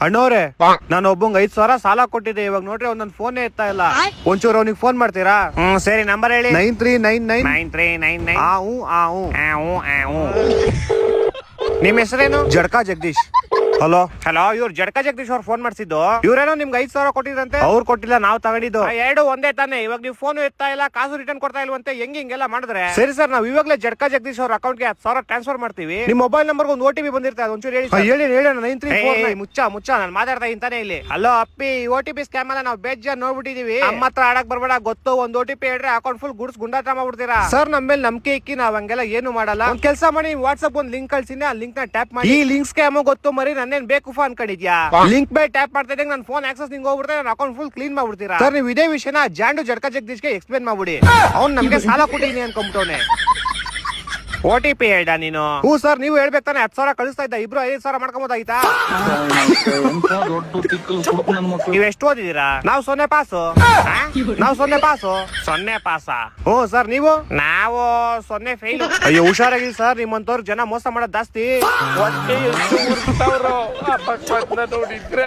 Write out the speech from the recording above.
ಅಣ್ಣವ್ರೆ, ನಾನು ಒಬ್ಬಂಗ್ 5,000 ಸಾಲ ಕೊಟ್ಟಿದ್ದೆ. ಇವಾಗ ನೋಡ್ರಿ ಒಂದೊಂದ್ ಫೋನ್ ಎತ್ತಾ ಇಲ್ಲ. ಒಂಚೂರು ಅವ್ನಿಗೆ ಫೋನ್ ಮಾಡ್ತೀರಾ? ಸರಿ, ನಂಬರ್ ಹೇಳಿ. 9399. ನಿಮ್ ಹೆಸರೇನು? ಜಡ್ಕಾ ಜಗದೀಶ್. ಹಲೋ ಹಲೋ, ಇವ್ರು ಜಡ್ಕ ಜಗದೀಶ್ ಅವ್ರು ಫೋನ್ ಮಾಡ್ಸಿದ್ದು. ಇವ್ರೇನೋ ನಿಮ್ಗೆ 5,000 ಕೊಟ್ಟಿದ್ರಂತೆ. ಅವ್ರು ಕೊಟ್ಟಿಲ್ಲ, ನಾವ್ ತಗೊಂಡಿದ್ದು. ಎರಡು ಒಂದೇ ತಾನೆ. ಇವಾಗ ನೀವು ಫೋನ್ ಎತ್ತಾ ಇಲ್ಲ, ಕಾಸು ರಿಟರ್ನ್ ಕೊಡ್ತಾ ಇಲ್ವಂತೆ. ಹಿಂಗೆಲ್ಲ ಮಾಡಿದ್ರೆ ಸರಿ ಸರ್, ನಾವ್ ಇವಾಗಲೇ ಜಡ್ಕಾ ಜಗದೀಶ್ ಅವ್ರ ಅಕೌಂಟ್ಗೆ 10,000 ಟ್ರಾನ್ಸ್ಫರ್ ಮಾಡ್ತೀವಿ. ನಿಮ್ ಮೊಬೈಲ್ ನಂಬರ್ ಒಂದು OTP ಬಂದಿರ್ತದೆ, ಒಂಚೂರು ಹೇಳಿ. ಹೇಳಿ 9349. ಮುಚ್ಚ ನಾನು ಮಾತಾಡ್ತಾ ಇಂತಾನೆ ಇಲ್ಲಿ. ಹಲೋ ಅಪ್ಪಿ, OTP ಸ್ಕ್ಯಾಮ್ ಅಲ್ಲ, ನಾವು ಬೇಜಾರ್ ನೋಡ್ಬಿಟ್ಟಿದೀವಿ. ನಮ್ಮ ಹತ್ರ ಆಡಕ್ ಬರ್ಬೇಡ, ಗೊತ್ತು. ಒಂದು OTP ಹೇಳ್ರೆ ಅಕೌಂಟ್ ಫುಲ್ ಗುಡ್ಸ್ ಗುಂಡಾಟ ಮಾಡ್ಬಿಡ್ತೀರಾ. ಸರ್, ನಮ್ಮ ಮೇಲೆ ನಂಬಿಕೆ ಇಕ್ಕಿ ನಾವ್ ಹಂಗೆಲ್ಲ ಏನು ಮಾಡಲ್ಲ. ಒಂದ್ ಕೆಲಸ ಮಾಡಿ, ವಾಟ್ಸ್ಆಪ್ ಒಂದ್ ಲಿಂಕ್ ಕಳ್ಸಿನಿ, ಆ ಲಿಂಕ್ ನ ಟ್ಯಾಪ್ ಮಾಡಿ. ಈ ಲಿಂಕ್ ಸ್ಕ್ಯಾಮ್ ಗೊತ್ತು ಮರಿ, ನನ್ನೇನ್ ಬೇಕು ಅನ್ಕೊಂಡಿದ್ಯಾ? ಲಿಂಕ್ ಮೇಲೆ ಟ್ಯಾಪ್ ಮಾಡ್ತಾ ಇದ್ದಂಗೆ ನನ್ನ ಫೋನ್ ಆಕ್ಸೆಸ್ ನಿಂಗೆ ಹೋಗ್ಬಿಡ್ತಾರೆ, ನನ್ನ ಅಕೌಂಟ್ ಫುಲ್ ಕ್ಲೀನ್ ಮಾಡ್ಬಿಡ್ತೀರಾ. ಸರ್, ನೀವು ಇದೇ ವಿಷಯನ ಜಾಂಡು ಜಡ್ಕಾ ಜಗದೀಶ್ಗೆ ಎಕ್ಸ್ಪ್ಲೇನ್ ಮಾಡ್ಬಿಡಿ. ಅವ್ನ್ ನಮ್ಗೆ ಸಾಲ ಕೊಟ್ಟಿದೀನಿ ಅನ್ಕೊಂಬಿಟ್ಟವನೆ. OTP ಹೇಳ್ದ ನೀನು? ಹ್ಞೂ ಸರ್, ನೀವು ಹೇಳ್ಬೇಕು ತಾನೆ. 10,000 ಕಳಿಸ್ತಾ ಇದ್ದ, ಇಬ್ರು 5,000 ಮಾಡ್ಕೊಂಬೋದಾಯ್ತಾ? ನೀವ್ ಎಷ್ಟು ಓದಿದೀರಾ? ನಾವು 0 ಪಾಸು. ನಾವು 0 ಪಾಸು. 0 ಪಾಸ? ಹ್ಞೂ ಸರ್, ನೀವು? ನಾವು 0 ಫೇಲ್. ಅಯ್ಯೋ, ಹುಷಾರಾಗಿ ಸರ್, ನಿಮ್ಮಂತವ್ರು ಜನ ಮೋಸ ಮಾಡೋದು ಜಾಸ್ತಿ. ಹೊಟ್ಟೆ ಎಷ್ಟು ಉರ್ಸ್ತಾವ್ರೋ, ಆ ಭಗವಂತನ ನೋಡಿದ್ರೆ.